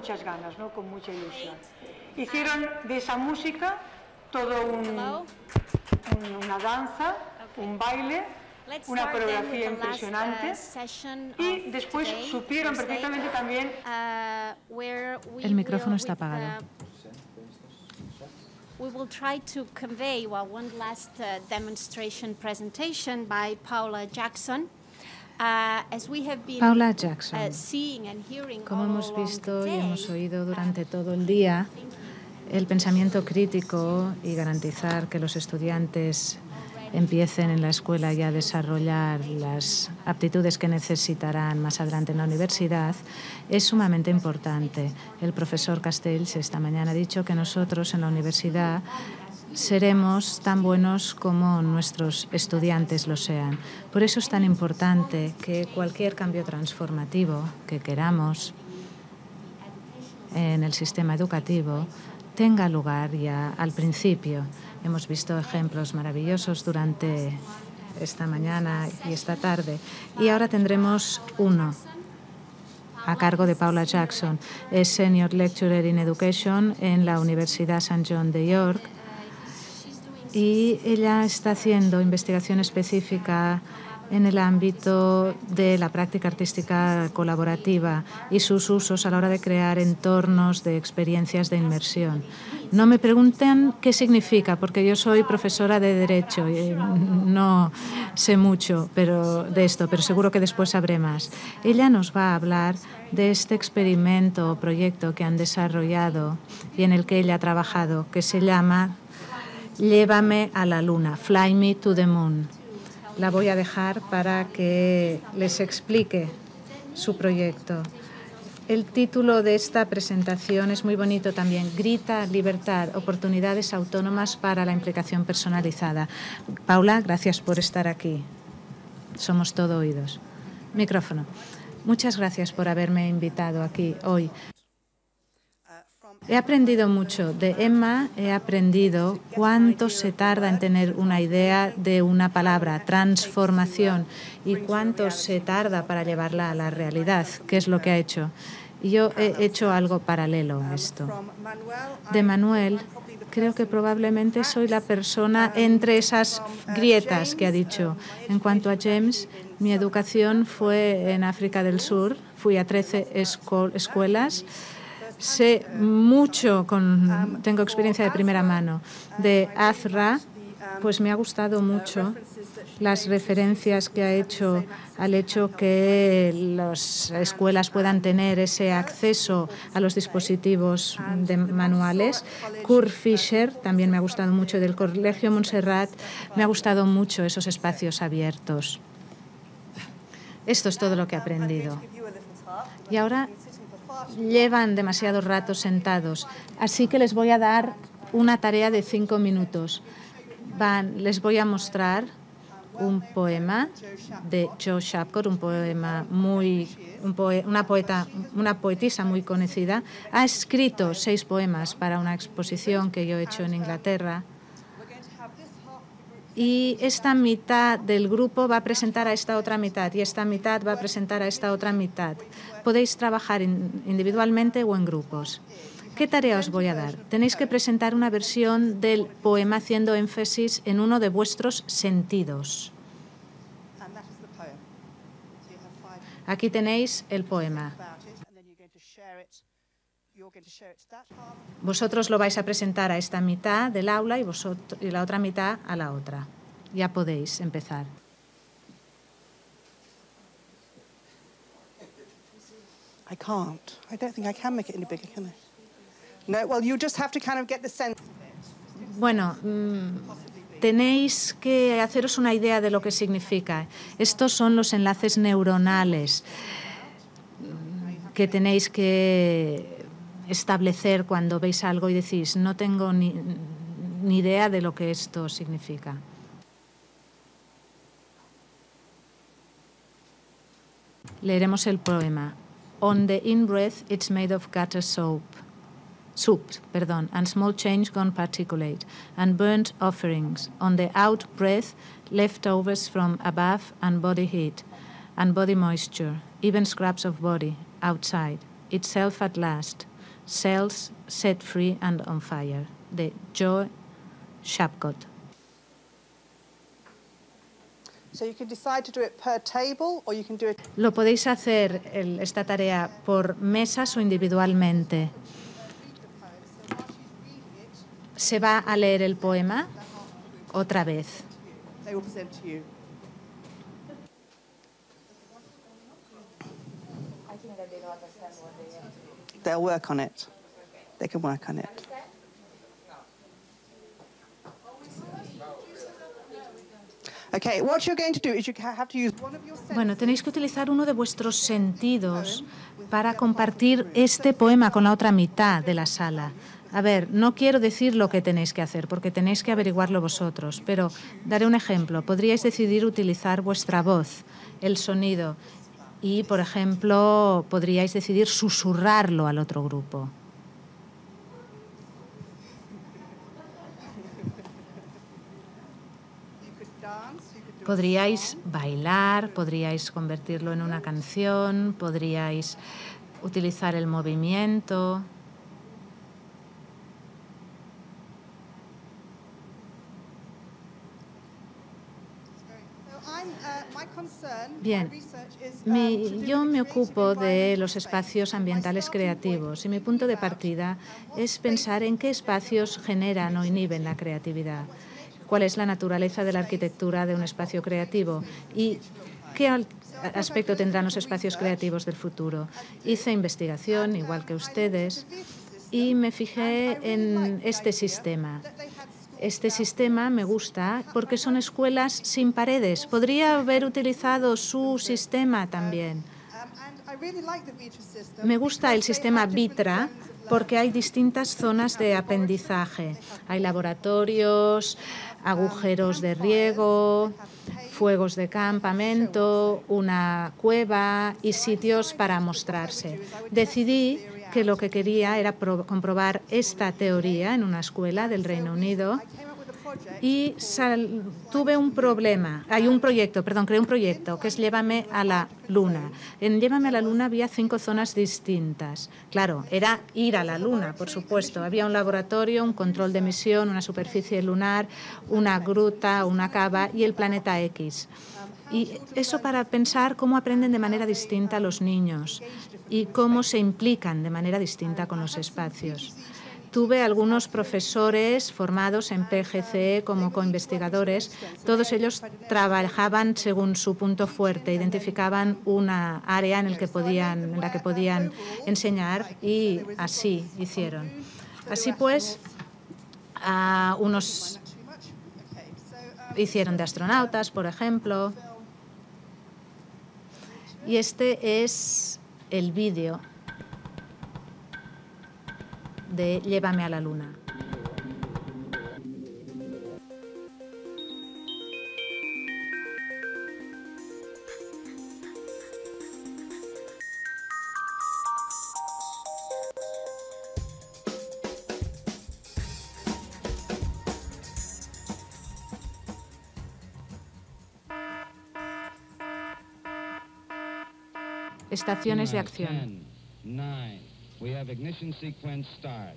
muchas ganas, ¿no? Con mucha ilusión. Hicieron de esa música todo una danza, un baile, una coreografía impresionante, y después supieron perfectamente también... El micrófono está apagado. We will try to convey one last demonstration presentation by Paula Jackson. Paula Jackson. Como hemos visto y hemos oído durante todo el día, el pensamiento crítico y garantizar que los estudiantes empiecen en la escuela ya a desarrollar las aptitudes que necesitarán más adelante en la universidad es sumamente importante. El profesor Castells esta mañana ha dicho que nosotros en la universidad seremos tan buenos como nuestros estudiantes lo sean. Por eso es tan importante que cualquier cambio transformativo que queramos en el sistema educativo tenga lugar ya al principio. Hemos visto ejemplos maravillosos durante esta mañana y esta tarde. Y ahora tendremos uno a cargo de Paula Jackson. Es Senior Lecturer in Education en la Universidad St. John de York. Y ella está haciendo investigación específica en el ámbito de la práctica artística colaborativa y sus usos a la hora de crear entornos de experiencias de inmersión. No me pregunten qué significa, porque yo soy profesora de Derecho y no sé mucho de esto, pero seguro que después sabré más. Ella nos va a hablar de este experimento o proyecto que han desarrollado y en el que ella ha trabajado, que se llama Llévame a la Luna, Fly Me to the Moon. La voy a dejar para que les explique su proyecto. El título de esta presentación es muy bonito también. Grita, libertad, oportunidades autónomas para la implicación personalizada. Paula, gracias por estar aquí. Somos todo oídos. Micrófono. Muchas gracias por haberme invitado aquí hoy. He aprendido mucho. De Emma he aprendido cuánto se tarda en tener una idea de una palabra, transformación, y cuánto se tarda para llevarla a la realidad, que es lo que ha hecho. Y yo he hecho algo paralelo a esto. De Manuel, creo que probablemente soy la persona entre esas grietas que ha dicho. En cuanto a James, mi educación fue en África del Sur. Fui a 13 escuelas. Sé mucho, tengo experiencia de primera mano. De Azra, pues me ha gustado mucho las referencias que ha hecho al hecho que las escuelas puedan tener ese acceso a los dispositivos manuales. Kurt Fischer también me ha gustado mucho, del Colegio Montserrat. Me ha gustado mucho esos espacios abiertos. Esto es todo lo que he aprendido. Y ahora llevan demasiado rato sentados, así que les voy a dar una tarea de 5 minutos. Les voy a mostrar un poema de Jo Shapcott, una poetisa muy conocida. Ha escrito 6 poemas para una exposición que yo he hecho en Inglaterra. Y esta mitad del grupo va a presentar a esta otra mitad y esta mitad va a presentar a esta otra mitad. Podéis trabajar individualmente o en grupos. ¿Qué tarea os voy a dar? Tenéis que presentar una versión del poema haciendo énfasis en uno de vuestros sentidos. Aquí tenéis el poema. Vosotros lo vais a presentar a esta mitad del aula y la otra mitad a la otra. Ya podéis empezar. I can't. I don't think I can make it any bigger, can I? No, well, you just have to kind of get the sense. Bueno, tenéis que haceros una idea de lo que significa. Estos son los enlaces neuronales que tenéis que establecer cuando veis algo y decís, no tengo ni idea de lo que esto significa. Leeremos el poema. On the in-breath, it's made of gutter soup, and small change gone particulate, and burnt offerings. On the out-breath, leftovers from above and body heat, and body moisture, even scraps of body, outside, itself at last. Cells Set Free and on Fire, de Joe Shapcott. So you can decide to do it per table or you can do it. Lo podéis hacer esta tarea por mesas o individualmente. Se va a leer el poema otra vez. They will present to you. They'll work on it. They can work on it. Okay, what you're going to do is you have to use one of your senses. Bueno, tenéis que utilizar uno de vuestros sentidos para compartir este poema con la otra mitad de la sala. A ver, no quiero decir lo que tenéis que hacer, porque tenéis que averiguarlo vosotros, pero daré un ejemplo. Podríais decidir utilizar vuestra voz, el sonido, y, por ejemplo, podríais decidir susurrarlo al otro grupo. Podríais bailar, podríais convertirlo en una canción, podríais utilizar el movimiento. Bien, yo me ocupo de los espacios ambientales creativos y mi punto de partida es pensar en qué espacios generan o inhiben la creatividad, cuál es la naturaleza de la arquitectura de un espacio creativo y qué aspecto tendrán los espacios creativos del futuro. Hice investigación, igual que ustedes, y me fijé en este sistema. Este sistema me gusta porque son escuelas sin paredes. Podría haber utilizado su sistema también. Me gusta el sistema Vitra porque hay distintas zonas de aprendizaje. Hay laboratorios, agujeros de riego, fuegos de campamento, una cueva y sitios para mostrarse. Decidí que lo que quería era comprobar esta teoría en una escuela del Reino Unido y tuve un problema. Creé un proyecto que es Llévame a la Luna. En Llévame a la Luna había 5 zonas distintas. Claro, era ir a la Luna, por supuesto. Había un laboratorio, un control de misión, una superficie lunar, una gruta, una cava y el planeta X. Y eso para pensar cómo aprenden de manera distinta los niños y cómo se implican de manera distinta con los espacios. Tuve algunos profesores formados en PGCE como coinvestigadores. Todos ellos trabajaban según su punto fuerte, identificaban una área en la que podían enseñar y así hicieron. Así pues, unos hicieron de astronautas, por ejemplo. Y este es el vídeo de Llévame a la Luna. Estaciones de acción. 10, 9, we have ignition sequence start.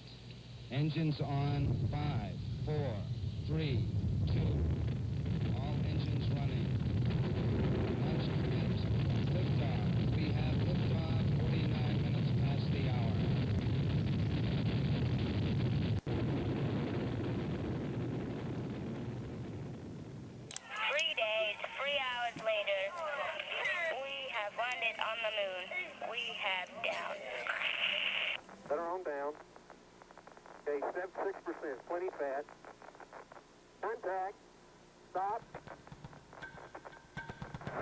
Engines on, 5, 4, 3, 2, all engines running. Launch commenced. Liftoff. We have liftoff 49 minutes past the hour. 3 days, 3 hours later, we have landed on the moon. We have down. Center on down. Okay, 6%, plenty fat. Contact. Stop.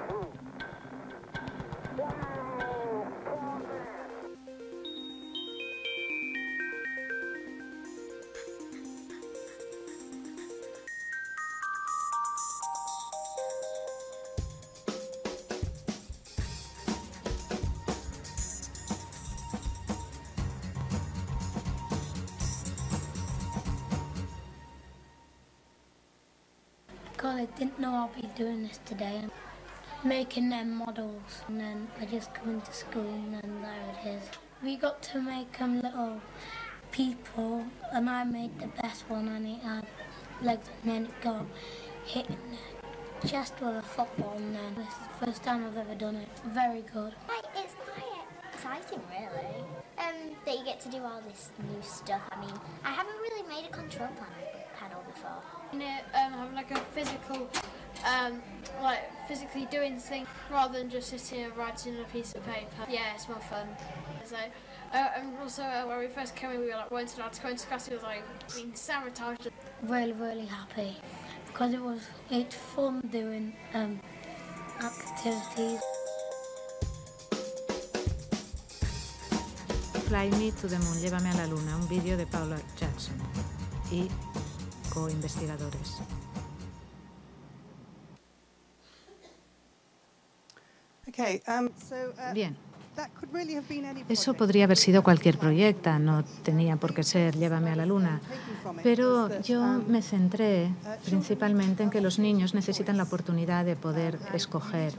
Boom. God, I didn't know I'll be doing this today. I'm making them models, and then I just go into school, and then there it is. We got to make little people, and I made the best one, and it had legs, and then it got hit in the chest with a football, and then this is the first time I've ever done it. Very good. It's quite exciting, really. That you get to do all this new stuff. I mean, I haven't really made a control panel before. Having like a physical, physically doing things rather than just sitting and writing on a piece of paper. Yeah, it's more fun. So, and also when we first came in, we were like, weren't allowed to go into class. It was like being sabotaged. Really, really happy because it's fun doing activities. Fly Me to the Moon, Llévame a la Luna, un vídeo de Paula Jackson y co-investigadores. Okay, Bien. Eso podría haber sido cualquier proyecto, no tenía por qué ser Llévame a la Luna, pero yo me centré principalmente en que los niños necesitan la oportunidad de poder escoger.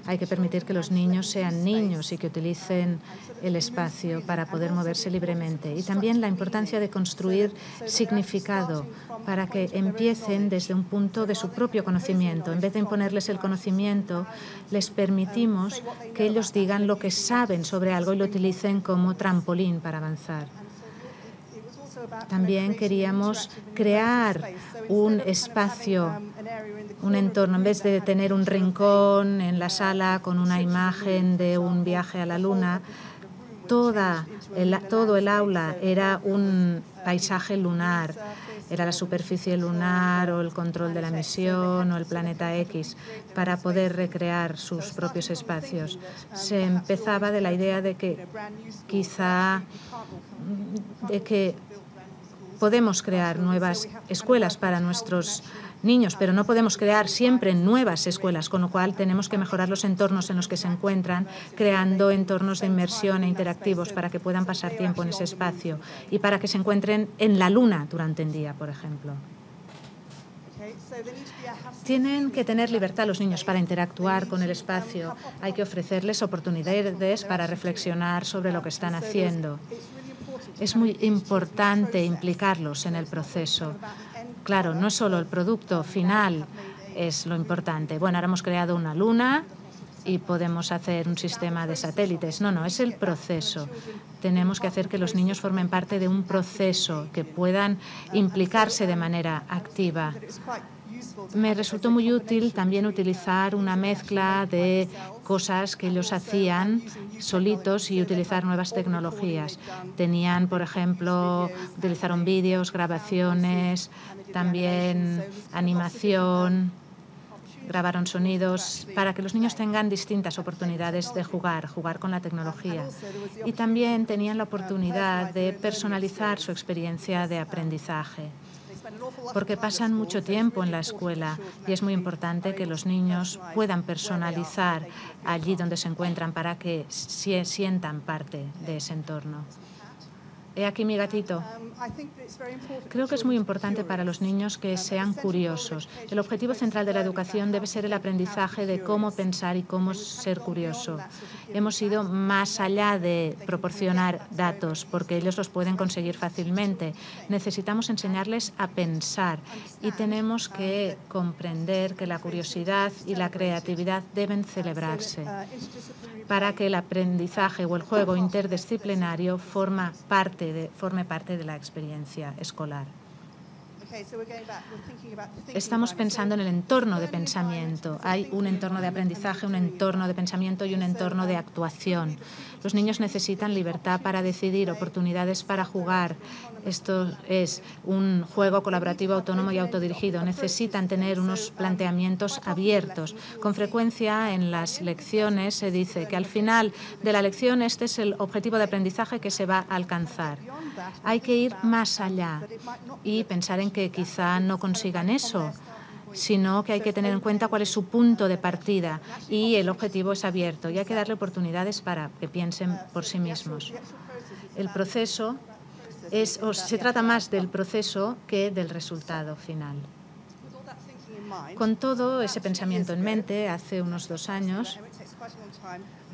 Hay que permitir que los niños sean niños y que utilicen el espacio para poder moverse libremente. Y también la importancia de construir significado para que empiecen desde un punto de su propio conocimiento. En vez de imponerles el conocimiento, les permitimos que ellos digan lo que saben sobre algo y lo utilicen como trampolín para avanzar. También queríamos crear un espacio, un entorno, en vez de tener un rincón en la sala con una imagen de un viaje a la Luna. Todo el aula era un paisaje lunar, era la superficie lunar o el control de la misión o el planeta X, para poder recrear sus propios espacios. Se empezaba de la idea de que podemos crear nuevas escuelas para nuestros niños, pero no podemos crear siempre nuevas escuelas, con lo cual tenemos que mejorar los entornos en los que se encuentran, creando entornos de inmersión e interactivos para que puedan pasar tiempo en ese espacio y para que se encuentren en la Luna durante el día, por ejemplo. Tienen que tener libertad los niños para interactuar con el espacio. Hay que ofrecerles oportunidades para reflexionar sobre lo que están haciendo. Es muy importante implicarlos en el proceso. Claro, no solo el producto final es lo importante. Bueno, ahora hemos creado una luna y podemos hacer un sistema de satélites. No, es el proceso. Tenemos que hacer que los niños formen parte de un proceso, que puedan implicarse de manera activa. Me resultó muy útil también utilizar una mezcla de cosas que ellos hacían solitos y utilizar nuevas tecnologías. Tenían, por ejemplo, utilizaron vídeos, grabaciones, también animación, grabaron sonidos para que los niños tengan distintas oportunidades de jugar con la tecnología. Y también tenían la oportunidad de personalizar su experiencia de aprendizaje, porque pasan mucho tiempo en la escuela y es muy importante que los niños puedan personalizar allí donde se encuentran para que sientan parte de ese entorno. He aquí mi gatito. Creo que es muy importante para los niños que sean curiosos. El objetivo central de la educación debe ser el aprendizaje de cómo pensar y cómo ser curioso. Hemos ido más allá de proporcionar datos, porque ellos los pueden conseguir fácilmente. Necesitamos enseñarles a pensar y tenemos que comprender que la curiosidad y la creatividad deben celebrarse, para que el aprendizaje o el juego interdisciplinario forme parte de la experiencia escolar. Estamos pensando en el entorno de pensamiento. Hay un entorno de aprendizaje, un entorno de pensamiento y un entorno de actuación. Los niños necesitan libertad para decidir, oportunidades para jugar. Esto es un juego colaborativo, autónomo y autodirigido. Necesitan tener unos planteamientos abiertos. Con frecuencia en las lecciones se dice que al final de la lección este es el objetivo de aprendizaje que se va a alcanzar. Hay que ir más allá y pensar en que quizá no consigan eso, sino que hay que tener en cuenta cuál es su punto de partida y el objetivo es abierto y hay que darle oportunidades para que piensen por sí mismos. El proceso se trata más del proceso que del resultado final. Con todo ese pensamiento en mente, hace unos 2 años,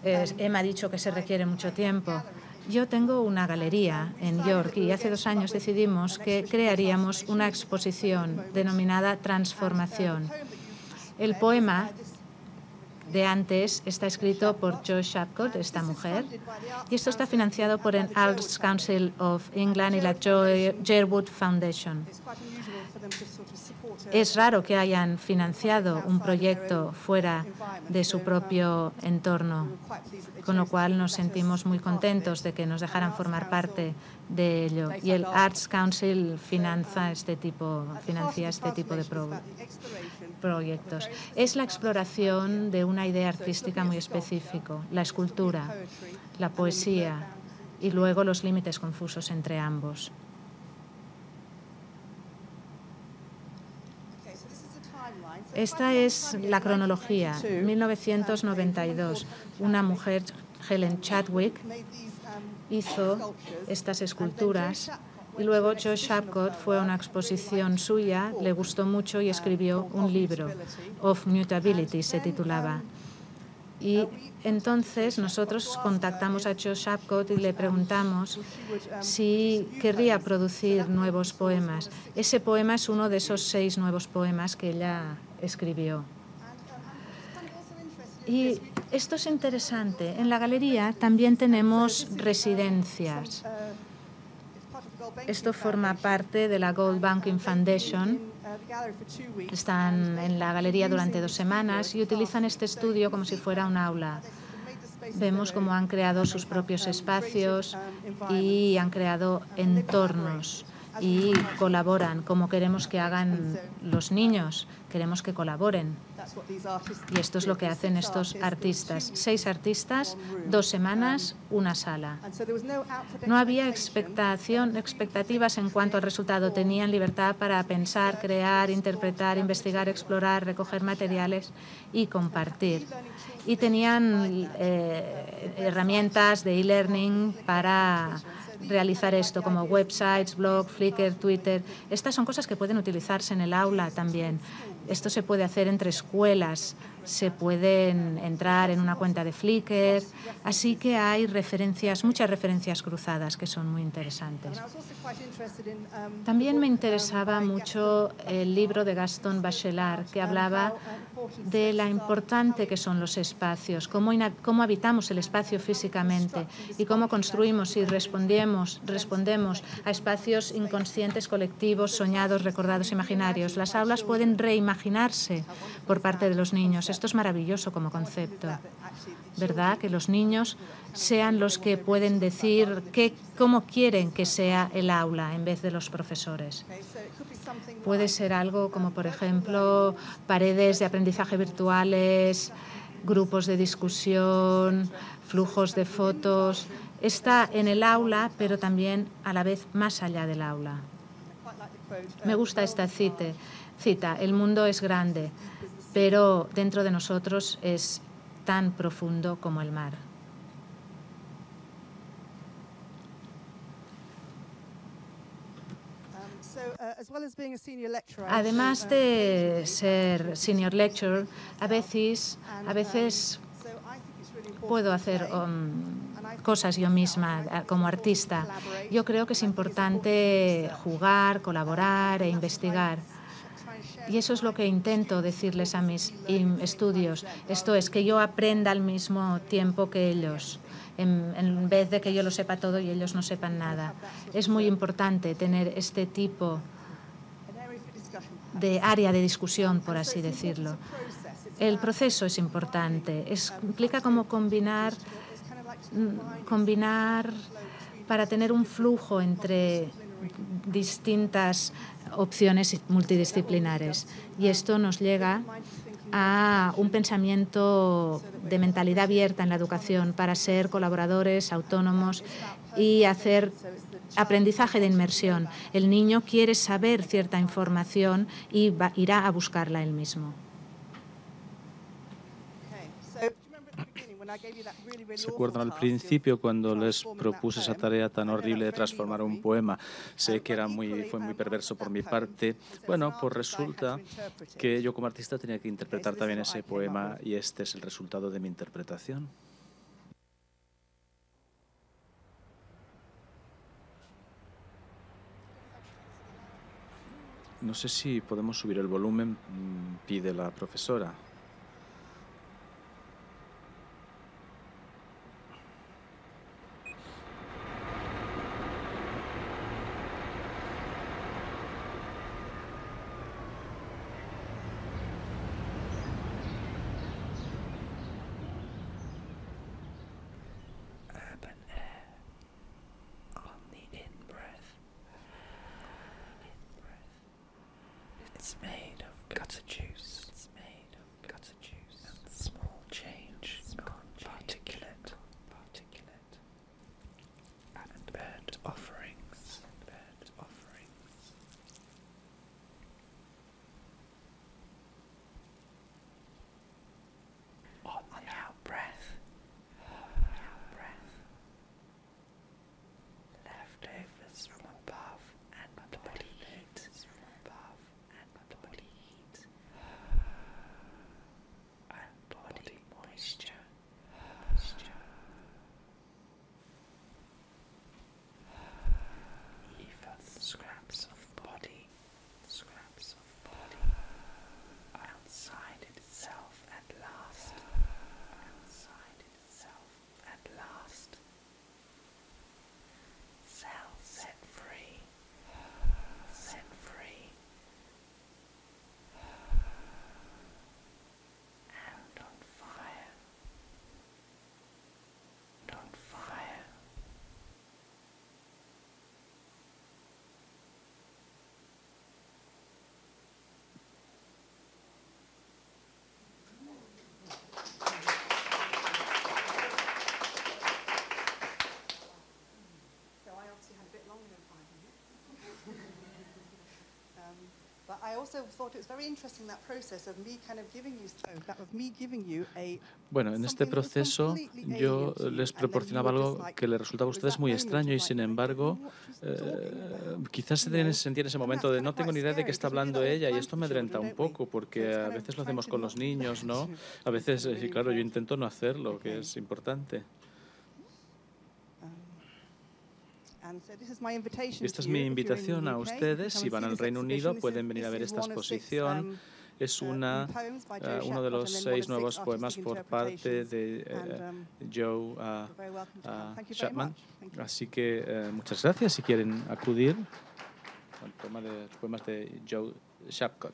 Emma ha dicho que se requiere mucho tiempo. Yo tengo una galería en York y hace 2 años decidimos que crearíamos una exposición denominada Transformación. El poema de antes está escrito por Jo Shapcott, esta mujer, y esto está financiado por el Arts Council of England y la Sherwood Foundation. Es raro que hayan financiado un proyecto fuera de su propio entorno, con lo cual nos sentimos muy contentos de que nos dejaran formar parte de ello. Y el Arts Council financia este tipo de proyectos. Es la exploración de una idea artística muy específica, la escultura, la poesía y luego los límites confusos entre ambos. Esta es la cronología. 1992, una mujer, Helen Chadwick, hizo estas esculturas y luego Jo Shapcott fue a una exposición suya, le gustó mucho y escribió un libro, Of Mutability se titulaba. Y entonces nosotros contactamos a Jo Shapcott y le preguntamos si querría producir nuevos poemas. Ese poema es uno de esos 6 nuevos poemas que ella escribió. Y esto es interesante. En la galería también tenemos residencias. Esto forma parte de la Gold Banking Foundation. Están en la galería durante 2 semanas y utilizan este estudio como si fuera un aula. Vemos cómo han creado sus propios espacios y han creado entornos y colaboran como queremos que hagan los niños. Queremos que colaboren. Y esto es lo que hacen estos artistas. 6 artistas, 2 semanas, una sala. No había expectativas en cuanto al resultado. Tenían libertad para pensar, crear, interpretar, investigar, explorar, recoger materiales y compartir. Y tenían herramientas de e-learning para realizar esto, como websites, blog, Flickr, Twitter. Estas son cosas que pueden utilizarse en el aula también. Esto se puede hacer entre escuelas, se pueden entrar en una cuenta de Flickr, así que hay muchas referencias cruzadas que son muy interesantes. También me interesaba mucho el libro de Gaston Bachelard, que hablaba de la importante que son los espacios, cómo habitamos el espacio físicamente y cómo construimos y respondemos a espacios inconscientes, colectivos, soñados, recordados, imaginarios. Las aulas pueden reimaginarse por parte de los niños. Esto es maravilloso como concepto, ¿verdad? Que los niños sean los que pueden decir cómo quieren que sea el aula en vez de los profesores. Puede ser algo como, por ejemplo, paredes de aprendizaje virtuales, grupos de discusión, flujos de fotos. Está en el aula, pero también a la vez más allá del aula. Me gusta esta cita. El mundo es grande, pero dentro de nosotros es tan profundo como el mar. Además de ser senior lecturer, a veces puedo hacer cosas yo misma como artista. Yo creo que es importante jugar, colaborar e investigar. Y eso es lo que intento decirles a mis estudios. Esto es, que yo aprenda al mismo tiempo que ellos, en vez de que yo lo sepa todo y ellos no sepan nada. Es muy importante tener este tipo de área de discusión, por así decirlo. El proceso es importante. Implica cómo combinar para tener un flujo entre distintas opciones multidisciplinares. Y esto nos llega a un pensamiento de mentalidad abierta en la educación para ser colaboradores, autónomos y hacer aprendizaje de inmersión. El niño quiere saber cierta información y irá a buscarla él mismo. ¿Se acuerdan al principio cuando les propuse esa tarea tan horrible de transformar un poema? Sé que fue muy perverso por mi parte. Bueno, pues resulta que yo como artista tenía que interpretar también ese poema y este es el resultado de mi interpretación. No sé si podemos subir el volumen, pide la profesora. It's made of gutter juice. It's made of gutter juice. And small change, particulate, and burnt offerings. On the out breath, leftovers from above and body heat. And body moisture. Even scraps of body, outside itself at last. Cell set free. And on fire. So I obviously had a bit longer than 5 minutes. But I also thought it was very interesting, that process of me kind of giving you a Bueno, en este proceso yo les proporcionaba algo que les resultaba a ustedes muy extraño y, sin embargo, quizás se sentía en ese momento de no tengo ni idea de qué está hablando ella, y esto me amedrenta un poco porque a veces lo hacemos con los niños, ¿no? A veces, y claro, yo intento no hacerlo, que es importante. Esta es mi invitación a ustedes. Si van al Reino Unido, pueden venir a ver esta exposición. Es uno de los 6 nuevos poemas por parte de Joe Chapman. Así que muchas gracias si quieren acudir al toma de los poemas de Joe Chapman.